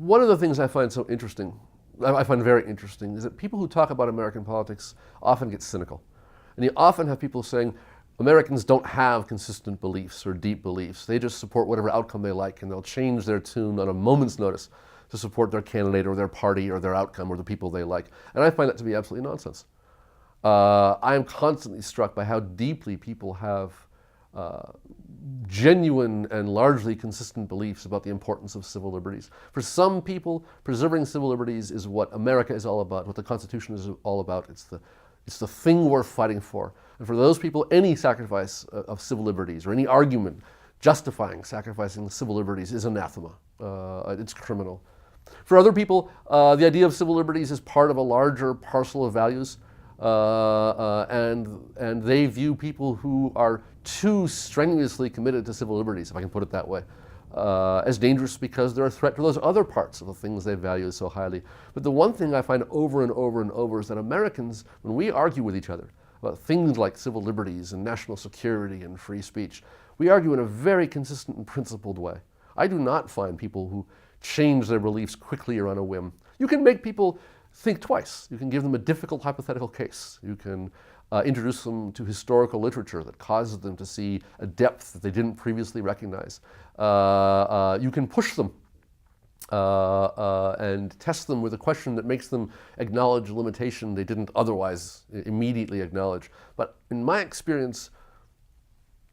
One of the things I find so interesting, I find very interesting, is that people who talk about American politics often get cynical. And you often have people saying, Americans don't have consistent beliefs or deep beliefs. They just support whatever outcome they like, and they'll change their tune on a moment's notice to support their candidate or their party or their outcome or the people they like. And I find that to be absolutely nonsense. I am constantly struck by how deeply people have genuine and largely consistent beliefs about the importance of civil liberties. For some people, preserving civil liberties is what America is all about, what the Constitution is all about. It's the thing worth fighting for. And for those people, any sacrifice of civil liberties or any argument justifying sacrificing civil liberties is anathema. It's criminal. For other people, the idea of civil liberties is part of a larger parcel of values, and they view people who are too strenuously committed to civil liberties, if I can put it that way, as dangerous because they're a threat to those other parts of the things they value so highly. But the one thing I find over and over and over is that Americans, when we argue with each other about things like civil liberties and national security and free speech, we argue in a very consistent and principled way. I do not find people who change their beliefs quickly or on a whim. You can make people think twice. You can give them a difficult hypothetical case. You can introduce them to historical literature that causes them to see a depth that they didn't previously recognize. You can push them and test them with a question that makes them acknowledge a limitation they didn't otherwise immediately acknowledge. But in my experience,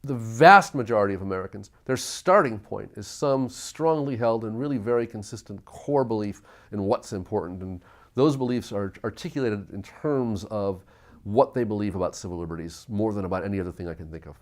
the vast majority of Americans, their starting point is some strongly held and really very consistent core belief in what's important. And those beliefs are articulated in terms of what they believe about civil liberties more than about any other thing I can think of.